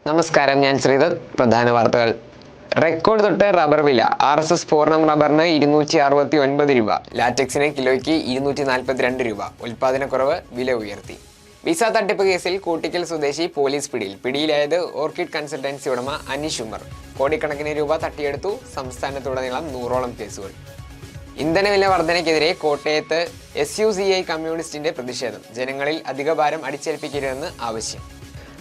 നമസ്കാരം, ഞാൻ ശ്രീധർ. പ്രധാന വാർത്തകൾ. റെക്കോർഡ് തൊട്ട് റബ്ബർ വില. RSS പൂർണ്ണം റബ്ബറിന് 269 രൂപ, ലാറ്റക്സിന് കിലോയ്ക്ക് 242 രൂപ. ഉൽപാദനക്കുറവ്, വില ഉയർത്തി. വിസ തട്ടിപ്പ് കേസിൽ കൂട്ടിക്കൽ സ്വദേശി പോലീസ് പിടിയിലായത് ഓർക്കിഡ് കൺസൾട്ടൻസി ഉടമ അനീഷ് ഉമർ. കോടിക്കണക്കിന് രൂപ തട്ടിയെടുത്തു. സംസ്ഥാനത്തുടനീളം 100ഓളം കേസുകൾ. ഇന്ധനവില വർധനയ്ക്കെതിരെ കോട്ടയത്ത് SUCI കമ്മ്യൂണിസ്റ്റിന്റെ പ്രതിഷേധം. ജനങ്ങളിൽ അധികഭാരം അടിച്ചേൽപ്പിക്കരുതെന്ന് ആവശ്യം.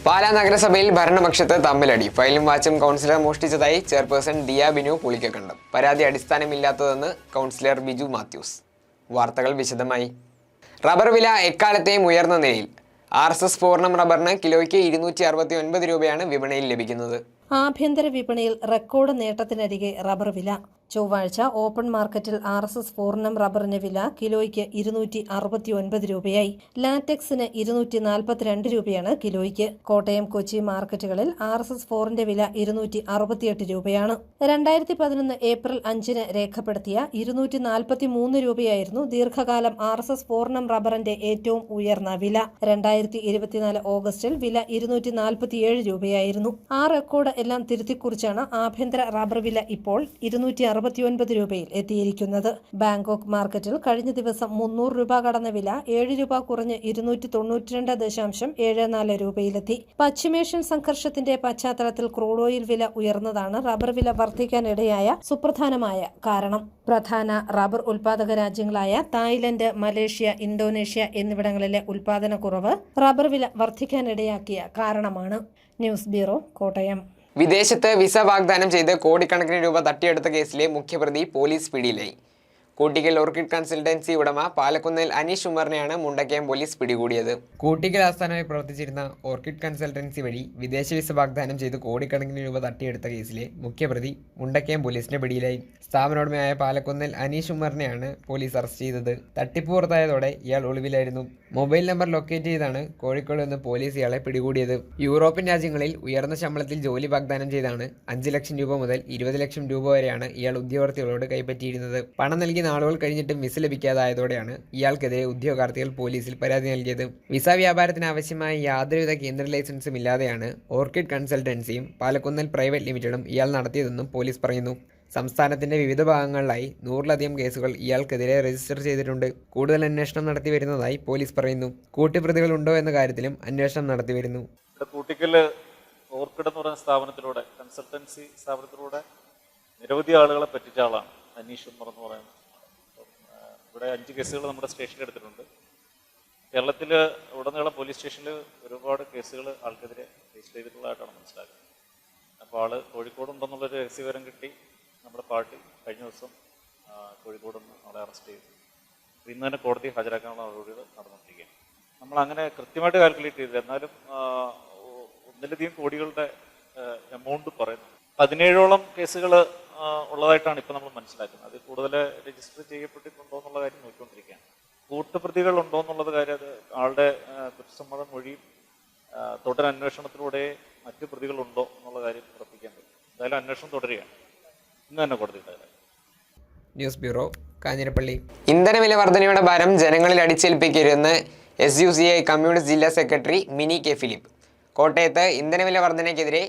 പാലാ നഗരസഭയിൽ ഭരണപക്ഷത്ത് തമ്മിലടി. ഫയലും വാച്ചും കൗൺസിലർ മോഷ്ടിച്ചതായി ചെയർപേഴ്സൺ ദിയ ബിനു പുളിക്കക്കണ്ടം. പരാതി അടിസ്ഥാനമില്ലാത്തതെന്ന് കൗൺസിലർ ബിജു മാത്യൂസ്. വാർത്തകൾ വിശദമായി. റബ്ബർ വില എക്കാലത്തെയും ഉയർന്ന നിലയിൽ. RSS പൂർണ്ണം റബ്ബറിന് കിലോയ്ക്ക് 269 രൂപയാണ് വിപണിയിൽ ലഭിക്കുന്നത്. ആഭ്യന്തര വിപണിയിൽ റെക്കോർഡ് നേട്ടത്തിനരികെ റബ്ബർ വില. ചൊവ്വാഴ്ച ഓപ്പൺ മാർക്കറ്റിൽ RSS പൂർണ്ണം റബ്ബറിന് വില കിലോയ്ക്ക് 269 രൂപയായി. ലാറ്റക്സിന് 242 രൂപയാണ് കിലോയ്ക്ക്. കോട്ടയം, കൊച്ചി മാർക്കറ്റുകളിൽ RSS 4ന്റെ വില 268 രൂപയാണ്. 2011 ഏപ്രിൽ 5-ന് രേഖപ്പെടുത്തിയ 243 രൂപയായിരുന്നു ദീർഘകാലം RSS പൂർണ്ണം റബ്ബറിന്റെ ഏറ്റവും ഉയർന്ന വില. 2024 ഓഗസ്റ്റിൽ വില 247 രൂപയായിരുന്നു. ആ റെക്കോർഡ് എല്ലാം തിരുത്തിക്കുറിച്ചാണ് ആഭ്യന്തര റബ്ബർ വില ഇപ്പോൾ 269 രൂപയിൽ എത്തിയിരിക്കുന്നത്. ബാങ്കോക്ക് മാർക്കറ്റിൽ കഴിഞ്ഞ ദിവസം 300 രൂപ കടന്ന വില 7 രൂപ കുറഞ്ഞ് 292.74 രൂപയിലെത്തി. പശ്ചിമേഷ്യൻ സംഘർഷത്തിന്റെ പശ്ചാത്തലത്തിൽ ക്രൂഡ് ഓയിൽ വില ഉയർന്നതാണ് റബ്ബർ വില വർദ്ധിക്കാനിടയായ സുപ്രധാനമായ കാരണം. പ്രധാന റബ്ബർ ഉൽപാദക രാജ്യങ്ങളായ തായ്ലൻഡ്, മലേഷ്യ, ഇന്തോനേഷ്യ എന്നിവിടങ്ങളിലെ ഉൽപാദനക്കുറവ് റബ്ബർ വില വർദ്ധിക്കാനിടയാക്കിയ കാരണമാണ്. News bureau, Kottayam. വിദേശത്ത് വിസ വാഗ്ദാനം ചെയ്ത് കോടിക്കണക്കിന് രൂപ തട്ടിയെടുത്ത കേസിലെ മുഖ്യപ്രതി പോലീസ് പിടിയിലായി. കൂട്ടിക്കൽ ഓർക്കിഡ് കൺസൾട്ടൻസി ഉടമ പാലക്കുന്നേൽ അനീഷ് ഉമറിനെയാണ് മുണ്ടക്കയം പോലീസ് പിടികൂടിയത്. കൂട്ടിക്കൽ ആസ്ഥാനമായി പ്രവർത്തിച്ചിരുന്ന ഓർക്കിഡ് കൺസൾട്ടൻസി വഴി വിദേശ വിസ വാഗ്ദാനം ചെയ്ത് കോടിക്കണക്കിന് രൂപ തട്ടിയെടുത്ത കേസിലെ മുഖ്യപ്രതി മുണ്ടക്കയം പോലീസിന്റെ പിടിയിലായി. സ്ഥാപനോടമയായ പാലക്കുന്നേൽ അനീഷ് ഉമറിനെയാണ് പോലീസ് അറസ്റ്റ് ചെയ്തത്. തട്ടിപ്പ് പുറത്തായതോടെ ഇയാൾ ഒളിവിലായിരുന്നു. മൊബൈൽ നമ്പർ ലൊക്കേറ്റ് ചെയ്താണ് കോഴിക്കോട് നിന്ന് പോലീസ് ഇയാളെ പിടികൂടിയത്. യൂറോപ്യൻ രാജ്യങ്ങളിൽ ഉയർന്ന ശമ്പളത്തിൽ ജോലി വാഗ്ദാനം ചെയ്താണ് 5 ലക്ഷം രൂപ മുതൽ 20 ലക്ഷം രൂപ വരെയാണ് ഇയാൾ ഉദ്യോഗാർത്ഥികളോട് കൈപ്പറ്റിയിരുന്നത്. പണം നൽകി നാളുകൾ കഴിഞ്ഞിട്ടും വിസ ലഭിക്കാതായതോടെയാണ് ഇയാൾക്കെതിരെ ഉദ്യോഗാർത്ഥികൾ പോലീസിൽ പരാതി നൽകിയത്. വിസ വ്യാപാരത്തിന് ആവശ്യമായ യാതൊരുവിധ കേന്ദ്ര ലൈസൻസും ഇല്ലാതെയാണ് ഓർക്കിഡ് കൺസൾട്ടൻസിയും പാലക്കുന്നൽ പ്രൈവറ്റ് ലിമിറ്റഡും ഇയാൾ നടത്തിയതെന്നും പോലീസ് പറയുന്നു. സംസ്ഥാനത്തിന്റെ വിവിധ ഭാഗങ്ങളിലായി 100ലധികം കേസുകൾ ഇയാൾക്കെതിരെ രജിസ്റ്റർ ചെയ്തിട്ടുണ്ട്. കൂടുതൽ അന്വേഷണം നടത്തി വരുന്നതായി പോലീസ് പറയുന്നു. കൂട്ടുപ്രതികൾ ഉണ്ടോ എന്ന കാര്യത്തിലും അന്വേഷണം നടത്തി വരുന്നു. കൂട്ടിക്കല് ഓർക്കിഡ് എന്ന് പറയുന്ന സ്ഥാപനത്തിലൂടെ, കൺസൾട്ടൻസി സ്ഥാപനത്തിലൂടെ നിരവധി ആളുകളെ പറ്റിച്ച ആളാണ് അനീഷ് ഉമർ എന്ന് പറയുന്നത്. ഇവിടെ 5 കേസുകൾ നമ്മുടെ സ്റ്റേഷനിൽ എടുത്തിട്ടുണ്ട്. കേരളത്തിൽ ഉടനീളം പോലീസ് സ്റ്റേഷനിൽ ഒരുപാട് കേസുകൾ ആൾക്കെതിരെ രജിസ്റ്റർ ചെയ്തിട്ടുള്ളതായിട്ടാണ് മനസ്സിലാക്കുന്നത്. അപ്പോൾ ആൾ കോഴിക്കോടുണ്ടെന്നുള്ളൊരു രഹസ്യവിവരം കിട്ടി നമ്മുടെ പാർട്ടി കഴിഞ്ഞ ദിവസം കോഴിക്കോട് നിന്ന് ആളെ അറസ്റ്റ് ചെയ്തു. ഇന്ന് തന്നെ കോടതി ഹാജരാക്കാനുള്ള നടപടികൾ നടന്നുകൊണ്ടിരിക്കുകയാണ്. നമ്മൾ അങ്ങനെ കൃത്യമായിട്ട് കാൽക്കുലേറ്റ് ചെയ്തില്ല, എന്നാലും 1ലധികം കോടികളുടെ എമൗണ്ട് പറയുന്നു. 17ഓളം കേസുകൾ ഉള്ളതായിട്ടാണ് ഇപ്പോൾ നമ്മൾ മനസ്സിലാക്കുന്നത്. അത് കൂടുതൽ രജിസ്റ്റർ ചെയ്യപ്പെട്ടിട്ടുണ്ടോ എന്നുള്ള കാര്യം നോക്കിക്കൊണ്ടിരിക്കുകയാണ്. കൂട്ടുപ്രതികൾ ഉണ്ടോ എന്നുള്ളത് കാര്യം അത് ആളുടെ കുറ്റസമ്മതം മൊഴിയും തുടരന്വേഷണത്തിലൂടെ മറ്റു പ്രതികളുണ്ടോ എന്നുള്ള കാര്യം ഉറപ്പിക്കാൻ പറ്റും. എന്തായാലും അന്വേഷണം തുടരുകയാണ്. ഇന്ന് തന്നെ കോടതി ഉണ്ടായത്. News bureau, Kanjirappally. ഇന്ധനവില വർധനയുടെ ഭാരം ജനങ്ങളിൽ അടിച്ചേൽപ്പിക്കരുതെന്ന് SUCI കമ്മ്യൂണിസ്റ്റ് ജില്ലാ സെക്രട്ടറി മിനി കെ ഫിലിപ്പ്. കോട്ടയത്ത് ഇന്ധനവില വർധനയ്ക്കെതിരെ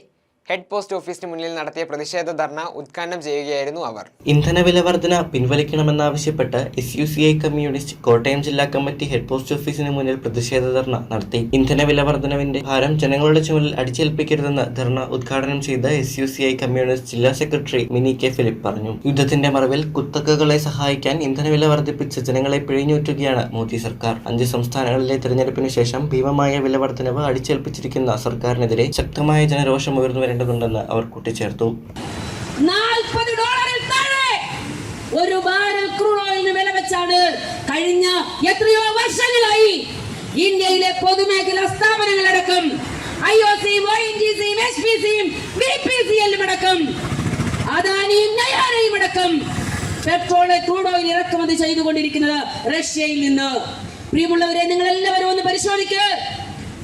ഹെഡ് പോസ്റ്റ് ഓഫീസിന് മുന്നിൽ നടത്തിയ പ്രതിഷേധ ധർണ ഉദ്ഘാടനം ചെയ്യുകയായിരുന്നു അവർ. ഇന്ധനവില വർധന പിൻവലിക്കണമെന്നാവശ്യപ്പെട്ട് SUCI കമ്മ്യൂണിസ്റ്റ് കോട്ടയം ജില്ലാ കമ്മിറ്റി ഹെഡ് പോസ്റ്റ് ഓഫീസിന് മുന്നിൽ പ്രതിഷേധ ധർണ നടത്തി. ഇന്ധനവില വർധനവിന്റെ ഭാരം ജനങ്ങളുടെ ചുമലിൽ അടിച്ചേൽപ്പിക്കരുതെന്ന് ധർണ ഉദ്ഘാടനം ചെയ്ത SUCI കമ്മ്യൂണിസ്റ്റ് ജില്ലാ സെക്രട്ടറി മിനി കെ ഫിലിപ്പ് പറഞ്ഞു. യുദ്ധത്തിന്റെ മറവിൽ കുത്തകകളെ സഹായിക്കാൻ ഇന്ധനവില വർദ്ധിപ്പിച്ച് ജനങ്ങളെ പിഴിഞ്ഞൂറ്റുകയാണ് മോദി സർക്കാർ. 5 സംസ്ഥാനങ്ങളിലെ തെരഞ്ഞെടുപ്പിന് ശേഷം ഭീമമായ വില വർധനവ് അടിച്ചേൽപ്പിച്ചിരിക്കുന്ന സർക്കാരിനെതിരെ ശക്തമായ ജനരോഷം ഉയർന്നു ണ്ടെന്ന് അവർ കൂട്ടിച്ചേർത്തു. $40 താഴെ ഒരു ബാരൽ ക്രൂഡ് ഓയിലിന് വില വെച്ചാണ് കഴിഞ്ഞ എത്രയോ വർഷങ്ങളായി ഇന്ത്യയിലെ പൊതുമേഖലാ സ്ഥാപനങ്ങളടക്കം IOCയും ONGCയും HPCയും BPCLും അടക്കം അദാനിയും നയാരയും അടക്കം പെട്രോൾ, ക്രൂഡ് ഓയിൽ ഇറക്കുമതി ചെയ്തുകൊണ്ടിരിക്കുന്നത് റഷ്യയിൽ നിന്ന്. പ്രിയമുള്ളവരെ, നിങ്ങൾ എല്ലാവരും ഒന്ന് പരിശോധിക്കുക.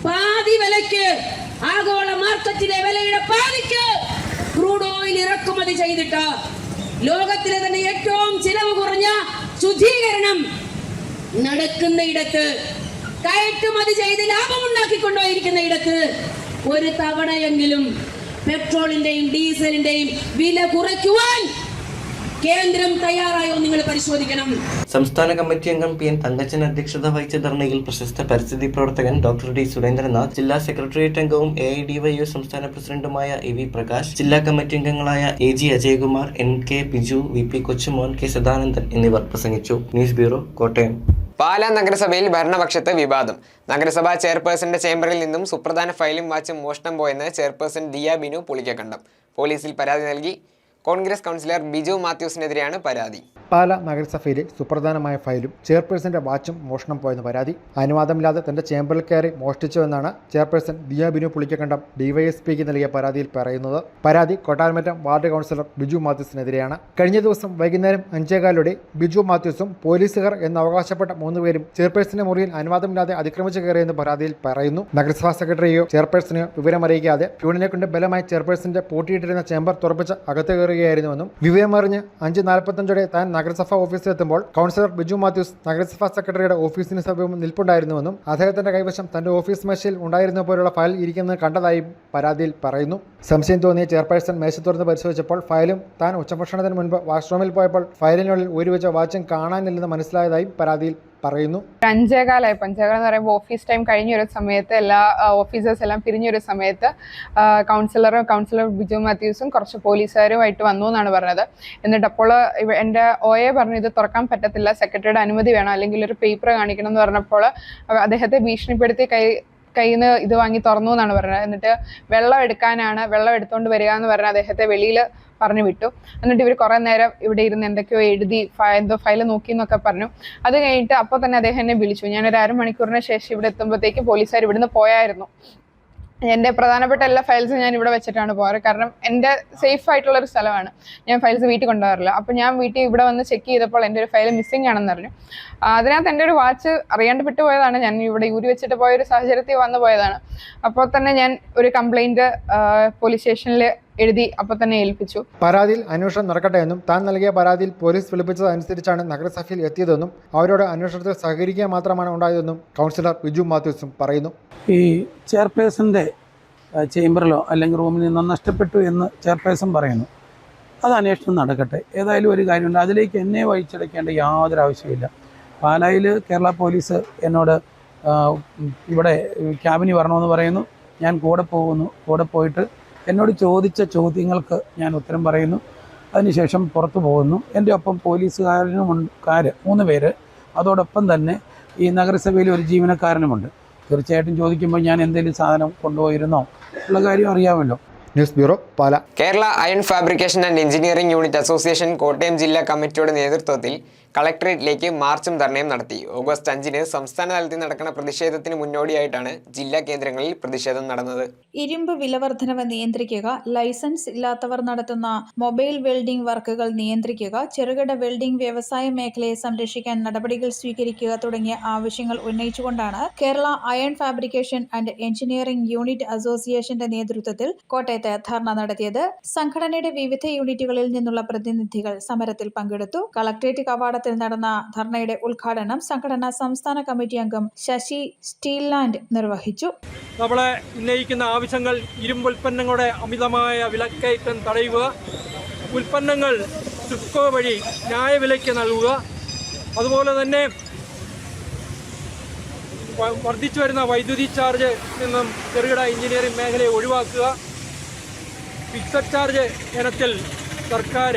പാതി വിലയ്ക്ക്, ആഗോള മാർക്കറ്റിലെ വിലയുടെ പാതിക്ക് ക്രൂഡ് ഓയിൽ ഇറക്കുമതി ചെയ്തിട്ട് ലോകത്തിലെ തന്നെ ഏറ്റവും ചിലവ് കുറഞ്ഞ ശുദ്ധീകരണം നടക്കുന്നയിടത്ത്, കയറ്റുമതി ചെയ്ത് ലാഭമുണ്ടാക്കിക്കൊണ്ടിരിക്കുന്ന ഇടത്ത് ഒരു തവണയെങ്കിലും പെട്രോളിന്റെയും ഡീസലിന്റെയും വില കുറയ്ക്കുവാൻ കേന്ദ്രം തയ്യാറായോ നിങ്ങൾ പരിശോധിക്കണം. സംസ്ഥാന കമ്മിറ്റി അംഗം PN തങ്കച്ചൻ അധ്യക്ഷത വഹിച്ച ധർണയിൽ പ്രശസ്ത പരിസ്ഥിതി പ്രവർത്തകൻ ഡോക്ടർ D സുരേന്ദ്രനാഥ്, ജില്ലാ സെക്രട്ടേറിയറ്റ് അംഗവും AIDYU സംസ്ഥാന പ്രസിഡന്റുമായ EV പ്രകാശ്, ജില്ലാ കമ്മിറ്റി അംഗങ്ങളായ AG Ajayakumar, NK Biju, VP കൊച്ചുമോൻ, K സദാനന്ദൻ എന്നിവർ പ്രസംഗിച്ചു. News bureau, Kottayam. പാലാ നഗരസഭയിൽ ഭരണപക്ഷത്ത് വിവാദം. നഗരസഭാ ചെയർപേഴ്സന്റെ ചേംബറിൽ നിന്നും സുപ്രധാന ഫയലും വാച്ചും മോഷണം പോയെന്ന് ചെയർപേഴ്സൺ ദിയ ബിനു പുളിക്കക്കണ്ടം പോലീസിൽ പരാതി നൽകി. കോൺഗ്രസ് കൗൺസിലർ ബിജു മാത്യൂസിനെതിരെയാണ് പരാതി. പാലാ നഗരസഭയിലെ സുപ്രധാനമായ ഫയലും ചെയർപേഴ്സന്റെ വാച്ചും മോഷണം പോയെന്ന് പരാതി. അനുവാദമില്ലാതെ തന്റെ ചേംബറിൽ കയറി മോഷ്ടിച്ചുവെന്നാണ് ചെയർപേഴ്സൺ ദിയ ബിനു പുളിക്കക്കണ്ടം ഡിവൈഎസ്പിക്ക് നൽകിയ പരാതിയിൽ പറയുന്നത്. പരാതി കൊട്ടാരമറ്റം വാർഡ് കൗൺസിലർ ബിജു മാത്യൂസിനെതിരെയാണ്. കഴിഞ്ഞ ദിവസം വൈകുന്നേരം 5:15 ബിജു മാത്യൂസും പോലീസുകാർ എന്ന് അവകാശപ്പെട്ട 3 പേരും ചെയർപേഴ്സന്റെ മുറിയിൽ അനുവാദമില്ലാതെ അതിക്രമിച്ചു കയറിയെന്ന് പരാതിയിൽ പറയുന്നു. നഗരസഭാ സെക്രട്ടറിയോ ചെയർപേഴ്സണെയോ വിവരമറിയിക്കാതെ പ്യൂണിനെ കൊണ്ട് ബലമായി ചെയർപേഴ്സന്റെ പൂട്ടിയിട്ടിരുന്ന ചേംബർ തുറപ്പിച്ച് അകത്ത് കയറുകയായിരുന്നുവെന്നും വിവരമറിഞ്ഞ് 5:45 താൻ നഗരസഭാ ഓഫീസിലെത്തുമ്പോൾ കൗൺസിലർ ബിജു മാത്യൂസ് നഗരസഭാ സെക്രട്ടറിയുടെ ഓഫീസിന് സമീപം നിൽപ്പുണ്ടായിരുന്നുവെന്നും അദ്ദേഹത്തിന്റെ കൈവശം തന്റെ ഓഫീസ് മേശയിൽ ഉണ്ടായിരുന്ന പോലുള്ള ഫയൽ ഇരിക്കുന്നത് കണ്ടതായും പരാതിയിൽ പറയുന്നു. സംശയം തോന്നിയ ചെയർപേഴ്സൺ മേശ തുറന്ന് പരിശോധിച്ചപ്പോൾ ഫയലും താൻ ഉച്ചഭക്ഷണത്തിന് മുൻപ് വാഷ്റൂമിൽ പോയപ്പോൾ ഫയലിനുള്ളിൽ ഊരിവെച്ച വാച്ചും കാണാനില്ലെന്ന് മനസ്സിലായതായും പരാതിയിൽ പറയുന്നു. 5:15 എന്ന് പറയുമ്പോൾ ഓഫീസ് ടൈം കഴിഞ്ഞൊരു സമയത്ത് എല്ലാ ഓഫീസേഴ്സ് എല്ലാം പിരിഞ്ഞൊരു സമയത്ത് കൗൺസിലർ ബിജു മാത്യൂസും കുറച്ച് പോലീസുകാരുമായിട്ട് വന്നു എന്നാണ് പറഞ്ഞത്. എന്നിട്ട് അപ്പോൾ എൻ്റെ OA പറഞ്ഞു ഇത് തുറക്കാൻ പറ്റത്തില്ല, സെക്രട്ടറിയുടെ അനുമതി വേണം, അല്ലെങ്കിൽ ഒരു പേപ്പർ കാണിക്കണം എന്ന് പറഞ്ഞപ്പോൾ അദ്ദേഹത്തെ ഭീഷണിപ്പെടുത്തി കയ്യിൽ നിന്ന് ഇത് വാങ്ങി തുറന്നു എന്നാണ് പറഞ്ഞത്. എന്നിട്ട് വെള്ളം എടുത്തുകൊണ്ട് വരിക എന്ന് പറഞ്ഞ് അദ്ദേഹത്തെ വെളിയിൽ പറഞ്ഞു വിട്ടു. എന്നിട്ട് ഇവർ കുറേ നേരം ഇവിടെ ഇരുന്ന് എന്തൊക്കെയോ എഴുതി എന്തോ ഫയൽ നോക്കി എന്നൊക്കെ പറഞ്ഞു. അത് കഴിഞ്ഞിട്ട് അപ്പോൾ തന്നെ അദ്ദേഹം എന്നെ വിളിച്ചു. ഞാനൊരു 1/2 മണിക്കൂറിന് ശേഷം ഇവിടെ എത്തുമ്പോഴത്തേക്ക് പോലീസുകാർ ഇവിടുന്ന് പോയായിരുന്നു. എൻ്റെ പ്രധാനപ്പെട്ട എല്ലാ ഫയൽസും ഞാൻ ഇവിടെ വെച്ചിട്ടാണ് പോകാറ്. കാരണം എൻ്റെ സേഫ് ആയിട്ടുള്ളൊരു സ്ഥലമാണ്. ഞാൻ ഫയൽസ് വീട്ടിൽ കൊണ്ടുപോകാറില്ല. അപ്പോൾ ഞാൻ വീട്ടിൽ ഇവിടെ വന്ന് ചെക്ക് ചെയ്തപ്പോൾ എൻ്റെ ഒരു ഫയൽ മിസ്സിംഗ് ആണെന്ന് പറഞ്ഞു. അതിനകത്ത് എൻ്റെ ഒരു വാച്ച് അറിയാണ്ട് വിട്ടുപോയതാണ്. ഞാൻ ഇവിടെ ഊരി വെച്ചിട്ട് പോയൊരു സാഹചര്യത്തിൽ വന്നു പോയതാണ്. അപ്പോൾ തന്നെ ഞാൻ ഒരു കംപ്ലൈൻറ്റ് പോലീസ് സ്റ്റേഷനിൽ എഴുതി അപ്പോൾ തന്നെ ഏൽപ്പിച്ചു. പരാതിയിൽ അന്വേഷണം നടക്കട്ടെ എന്നും താൻ നൽകിയ പരാതിയിൽ പോലീസ് വിളിപ്പിച്ചതനുസരിച്ചാണ് നഗരസഭയിൽ എത്തിയതെന്നും അവരോട് അന്വേഷണത്തിൽ സഹകരിക്കുക മാത്രമാണ് ഉണ്ടായതെന്നും കൗൺസിലർ ബിജു മാത്യൂസും പറയുന്നു. ഈ ചെയർപേഴ്സൻ്റെ ചേംബറിലോ അല്ലെങ്കിൽ റൂമിൽ നിന്നോ നഷ്ടപ്പെട്ടു എന്ന് ചെയർപേഴ്സൺ പറയുന്നു. അത് അന്വേഷണം നടക്കട്ടെ. ഏതായാലും ഒരു കാര്യമുണ്ട്, അതിലേക്ക് എന്നെ വഹിച്ചടയ്ക്കേണ്ട യാതൊരു ആവശ്യമില്ല. പാലായിൽ കേരള പോലീസ് എന്നോട് ഇവിടെ ക്യാബിന് വരണമെന്ന് പറയുന്നു. ഞാൻ കൂടെ പോകുന്നു. കൂടെ പോയിട്ട് എന്നോട് ചോദിച്ച ചോദ്യങ്ങൾക്ക് ഞാൻ ഉത്തരം പറയുന്നു. അതിനുശേഷം പുറത്തു പോകുന്നു. എൻ്റെ ഒപ്പം പോലീസുകാരനും 3 പേര്, അതോടൊപ്പം തന്നെ ഈ നഗരസഭയിൽ ഒരു ജീവനക്കാരനുമുണ്ട്. തീർച്ചയായിട്ടും ചോദിക്കുമ്പോൾ ഞാൻ എന്തെങ്കിലും സാധനം കൊണ്ടുപോയിരുന്നോ ഉള്ള കാര്യം അറിയാമല്ലോ. News bureau, Pala. Kerala iron fabrication and engineering unit association Kottayam ജില്ലാ കമ്മിറ്റിയുടെ നേതൃത്വത്തിൽ കളക്ടറേറ്റിലേക്ക് മാർച്ചും ധർണയും നടത്തി. ഓഗസ്റ്റ് 5-ന് സംസ്ഥാന തലത്തിൽ നടക്കുന്ന പ്രതിഷേധത്തിന് മുന്നോടിയായിട്ടാണ് ജില്ലാ കേന്ദ്രങ്ങളിൽ പ്രതിഷേധം നടന്നത്. ഇരുമ്പ് വിലവർദ്ധനവ് നിയന്ത്രിക്കുക, ലൈസൻസ് ഇല്ലാത്തവർ നടത്തുന്ന മൊബൈൽ വെൽഡിംഗ് വർക്കുകൾ നിയന്ത്രിക്കുക, ചെറുകിട വെൽഡിംഗ് വ്യവസായ മേഖലയെ സംരക്ഷിക്കാൻ നടപടികൾ സ്വീകരിക്കുക തുടങ്ങിയ ആവശ്യങ്ങൾ ഉന്നയിച്ചുകൊണ്ടാണ് Kerala iron fabrication and engineering unit അസോസിയേഷന്റെ നേതൃത്വത്തിൽ കോട്ടയത്ത് ധർണ നടത്തിയത്. സംഘടനയുടെ വിവിധ യൂണിറ്റുകളിൽ നിന്നുള്ള പ്രതിനിധികൾ സമരത്തിൽ പങ്കെടുത്തു. കളക്ടറേറ്റ് കവാടത്തിൽ നടന്ന ധർണയുടെ ഉദ്ഘാടനം സംഘടനാ സംസ്ഥാന കമ്മിറ്റി അംഗം ശശി സ്റ്റീൽലാൻഡ് നിർവഹിച്ചു. നമ്മളെ ഉന്നയിക്കുന്ന ആവശ്യങ്ങൾ ഇരുമ്പുൽപ്പന്നങ്ങളുടെ അമിതമായ വിലക്കയറ്റം തടയുക, ഉൽപ്പന്നങ്ങൾ സിഡ്കോ വഴി ന്യായവിലയ്ക്ക് നൽകുക, അതുപോലെ തന്നെ വർദ്ധിച്ചു വരുന്ന വൈദ്യുതി ചാർജ് നിന്നും ചെറുകിട എഞ്ചിനീയറിംഗ് മേഖലയെ ഒഴിവാക്കുക, ഫിക്സഡ് ചാർജ് ഇനത്തിൽ സർക്കാർ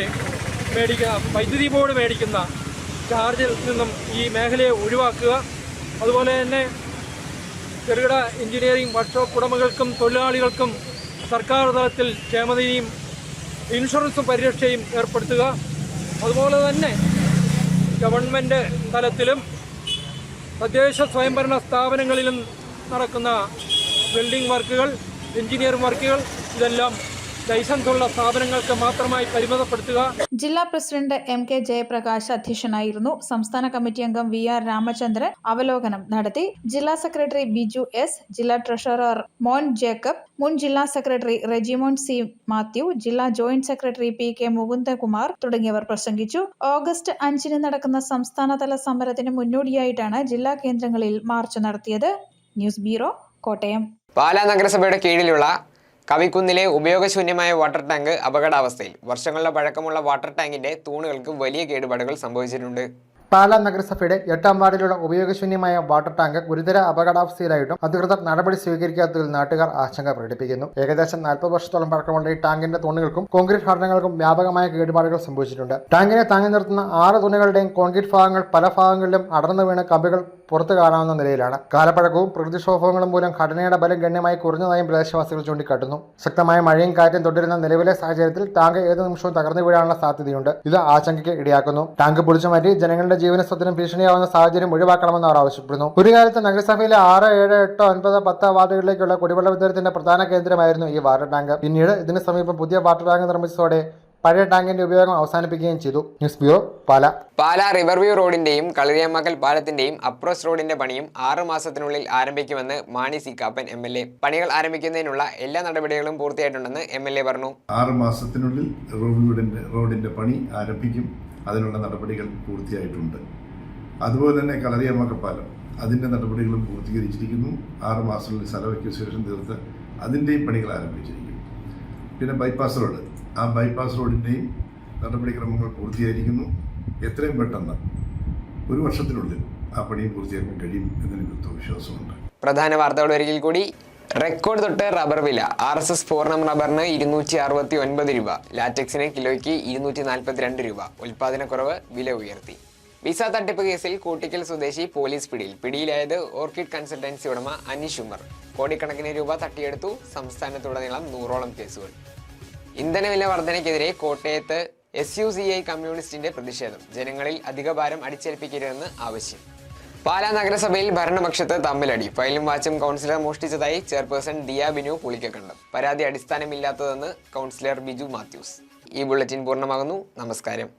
വൈദ്യുതി ബോർഡ് മേടിക്കുന്ന ചാർജിൽ നിന്നും ഈ മേഖലയെ ഒഴിവാക്കുക, അതുപോലെ തന്നെ ചെറുകിട എഞ്ചിനീയറിംഗ് വർക്ക്ഷോപ്പ് ഉടമകൾക്കും തൊഴിലാളികൾക്കും സർക്കാർ തലത്തിൽ ക്ഷേമനിധിയും ഇൻഷുറൻസും പരിരക്ഷയും ഏർപ്പെടുത്തുക, അതുപോലെ തന്നെ ഗവൺമെൻറ് തലത്തിലും തദ്ദേശ സ്വയംഭരണ സ്ഥാപനങ്ങളിലും നടക്കുന്ന വെൽഡിംഗ് വർക്കുകൾ, എഞ്ചിനീയറിംഗ് വർക്കുകൾ ഇതെല്ലാം ലൈസൻസുള്ള സ്ഥാപനങ്ങൾക്ക് മാത്രമായി പരിമിതപ്പെടുത്തുക. ജില്ലാ പ്രസിഡന്റ് MK ജയപ്രകാശ് അധ്യക്ഷനായിരുന്നു. സംസ്ഥാന കമ്മിറ്റി അംഗം VR രാമചന്ദ്രൻ അവലോകനം നടത്തി. ജില്ലാ സെക്രട്ടറി ബിജു S, ജില്ലാ ട്രഷറർ മോൻ ജേക്കബ്, മുൻ ജില്ലാ സെക്രട്ടറി റെജിമോൻ C മാത്യു, ജില്ലാ ജോയിന്റ് സെക്രട്ടറി PK മുകുന്ദകുമാർ തുടങ്ങിയവർ പ്രസംഗിച്ചു. ഓഗസ്റ്റ് 5-ന് നടക്കുന്ന സംസ്ഥാനതല സമരത്തിന് മുന്നോടിയായിട്ടാണ് ജില്ലാ കേന്ദ്രങ്ങളിൽ മാർച്ച് നടത്തിയത്. News bureau, Kottayam. പാലാ നഗരസഭയുടെ കീഴിലുള്ള കവിക്കുന്നിലെ ഉപയോഗശൂന്യമായ വാട്ടർ ടാങ്ക് അപകടാവസ്ഥയിൽ. വർഷങ്ങളുടെ പഴക്കമുള്ള വാട്ടർ ടാങ്കിന്റെ തൂണുകൾക്ക് വലിയ കേടുപാടുകൾ സംഭവിച്ചിട്ടുണ്ട്. പാലാ നഗരസഭയുടെ 8ാം വാർഡിലുള്ള ഉപയോഗശൂന്യമായ വാട്ടർ ടാങ്ക് ഗുരുതര അപകടാവസ്ഥയിലായിട്ടും അധികൃതർ നടപടി സ്വീകരിക്കാത്തതിൽ നാട്ടുകാർ ആശങ്ക പ്രകടിപ്പിക്കുന്നു. ഏകദേശം 40 വർഷത്തോളം പഴക്കമുള്ള ഈ ടാങ്കിന്റെ തൂണുകൾക്കും കോൺക്രീറ്റ് ഘടനകൾക്കും വ്യാപകമായ കേടുപാടുകൾ സംഭവിച്ചിട്ടുണ്ട്. ടാങ്കിനെ താങ്ങി നിർത്തുന്ന 6 തൂണുകളുടെയും കോൺക്രീറ്റ് ഭാഗങ്ങൾ പല ഭാഗങ്ങളിലും അടർന്നു വീണ് കമ്പികൾ പുറത്തു കാണാവുന്ന നിലയിലാണ്. കാലപ്പഴക്കവും പ്രകൃതിക്ഷോഭങ്ങളും മൂലം ഘടനയുടെ ബലം ഗണ്യമായി കുറഞ്ഞതായും പ്രദേശവാസികൾ ചൂണ്ടിക്കാട്ടുന്നു. ശക്തമായ മഴയും കാറ്റും തുടരുന്ന നിലവിലെ സാഹചര്യത്തിൽ ടാങ്ക് ഏത് നിമിഷവും തകർന്നു വീഴാനുള്ള സാധ്യതയുണ്ട്. ഇത് ആശങ്കയ്ക്ക് ഇടയാക്കുന്നു. ടാങ്ക് പൊളിച്ചു മാറ്റി ജനങ്ങളുടെ ജീവനസ്വത്തിനും ഭീഷണിയാവുന്ന സാഹചര്യം ഒഴിവാക്കണമെന്ന് അവർ ആവശ്യപ്പെടുന്നു. ഒരു കാലത്ത് നഗരസഭയിലെ 6, 7, 8, 9, 10 വാർഡുകളിലേക്കുള്ള കുടിവെള്ള വിതരണത്തിന്റെ പ്രധാന കേന്ദ്രമായിരുന്നു ഈ വാട്ടർ ടാങ്ക്. പിന്നീട് ഇതിന് സമീപം പുതിയ വാട്ടർ ടാങ്ക് നിർമ്മിച്ചതോടെ പഴയ ടാങ്കിന്റെ ഉപയോഗം അവസാനിപ്പിക്കുകയും ചെയ്തു. News bureau, Pala. Pala riverview റോഡിന്റെയും കളരിയമ്മക്കൽ പാലത്തിന്റെയും അപ്രോച്ച് റോഡിന്റെ പണിയും 6 മാസത്തിനുള്ളിൽ ആരംഭിക്കുമെന്ന് മാണി സി കാപ്പൻ MLA. പണികൾ ആരംഭിക്കുന്നതിനുള്ള എല്ലാ നടപടികളും പൂർത്തിയായിട്ടുണ്ടെന്ന് MLA പറഞ്ഞു. 6 മാസത്തിനുള്ളിൽ റോഡിന്റെ പണി ആരംഭിക്കും. അതിനുള്ള നടപടികൾ പൂർത്തിയായിട്ടുണ്ട്. അതുപോലെ തന്നെ കളരിയമ്മക്കൽ പാലം, അതിന്റെ നടപടികളും പൂർത്തീകരിച്ചിരിക്കുന്നു. 6 മാസത്തിനുള്ളിൽ സ്ഥലം അക്വിസിഷൻ തീർത്ത് അതിന്റെയും പണികൾ ആരംഭിച്ചിരിക്കും. പിന്നെ ബൈപ്പാസ് റോഡ്, ആ ബൈപ്പാസ് റോഡിൻ്റെയും നടപടിക്രമങ്ങൾ പൂർത്തിയായിരിക്കുന്നു. എത്രയും പെട്ടെന്ന് 1 വർഷത്തിനുള്ളിൽ ആ പണിയും പൂർത്തിയാക്കാൻ കഴിയും എന്നെനിക്ക് വിശ്വാസമുണ്ട്. പ്രധാന വാർത്തകൾ ഒരിക്കൽ കൂടി. റെക്കോർഡ് തൊട്ട് റബ്ബർ വില. RSS പൂർണ്ണം റബ്ബറിന് 269 രൂപ, ലാറ്റക്സിന് കിലോയ്ക്ക് 242 രൂപ. ഉൽപാദനക്കുറവ്, വില ഉയർത്തി. വിസ തട്ടിപ്പ് കേസിൽ കൂട്ടിക്കൽ സ്വദേശി പോലീസ് പിടിയിൽ. പിടിയിലായത് ഓർക്കിഡ് കൺസൾട്ടൻസി ഉടമ അനീഷ് ഉമർ. കോടിക്കണക്കിന് രൂപ തട്ടിയെടുത്തു. സംസ്ഥാനത്തുടനീളം 100ഓളം കേസുകൾ. ഇന്ധനവില വർധനയ്ക്കെതിരെ കോട്ടയത്ത് SUCI കമ്മ്യൂണിസ്റ്റിന്റെ പ്രതിഷേധം. ജനങ്ങളിൽ അധികഭാരം അടിച്ചേൽപ്പിക്കരുതെന്ന് ആവശ്യം. പാലാ നഗരസഭയിൽ ഭരണപക്ഷത്ത് തമ്മിലടി. ഫയലും വാച്ചും കൗൺസിലർ മോഷ്ടിച്ചതായി ചെയർപേഴ്സൺ ദിയ ബിനു പുളിക്കക്കണ്ടം. പരാതി അടിസ്ഥാനമില്ലാത്തതെന്ന് കൗൺസിലർ ബിജു മാത്യൂസ്. ഈ ബുള്ളറ്റിൻ പൂർണ്ണമാകുന്നു. നമസ്കാരം.